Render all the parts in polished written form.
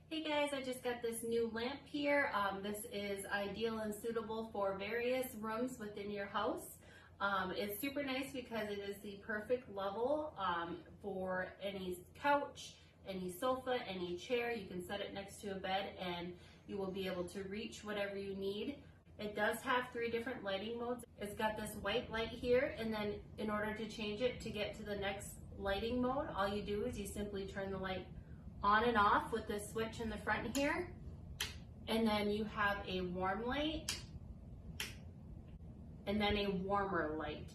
Hey guys, I just got this new lamp here. This is ideal and suitable for various rooms within your house. It's super nice because it is the perfect level for any couch, any sofa, any chair. You can set it next to a bed and you will be able to reach whatever you need. It does have 3 different lighting modes. It's got this white light here, and then in order to change it to get to the next lighting mode, all you do is you simply turn the light on and off with this switch in the front here, and then you have a warm light and then a warmer light.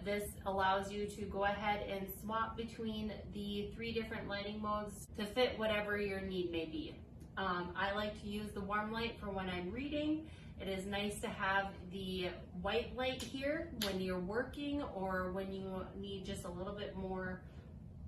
This allows you to go ahead and swap between the 3 different lighting modes to fit whatever your need may be. I like to use the warm light for when I'm reading. It is nice to have the white light here when you're working or when you need just a little bit more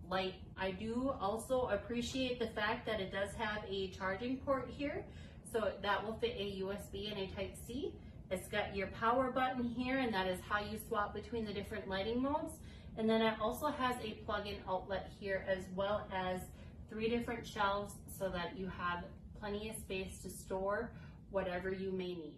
light. I do also appreciate the fact that it does have a charging port here, so that will fit a USB and a Type-C. It's got your power button here, and that is how you swap between the different lighting modes. And then it also has a plug-in outlet here, as well as 3 different shelves so that you have plenty of space to store whatever you may need.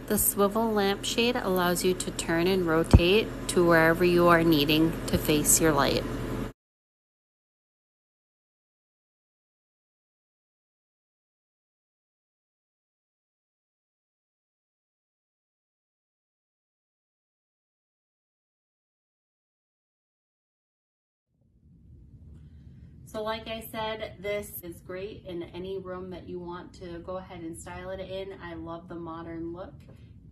The swivel lampshade allows you to turn and rotate to wherever you are needing to face your light. So like I said, this is great in any room that you want to go ahead and style it in. I love the modern look,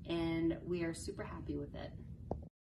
and we are super happy with it.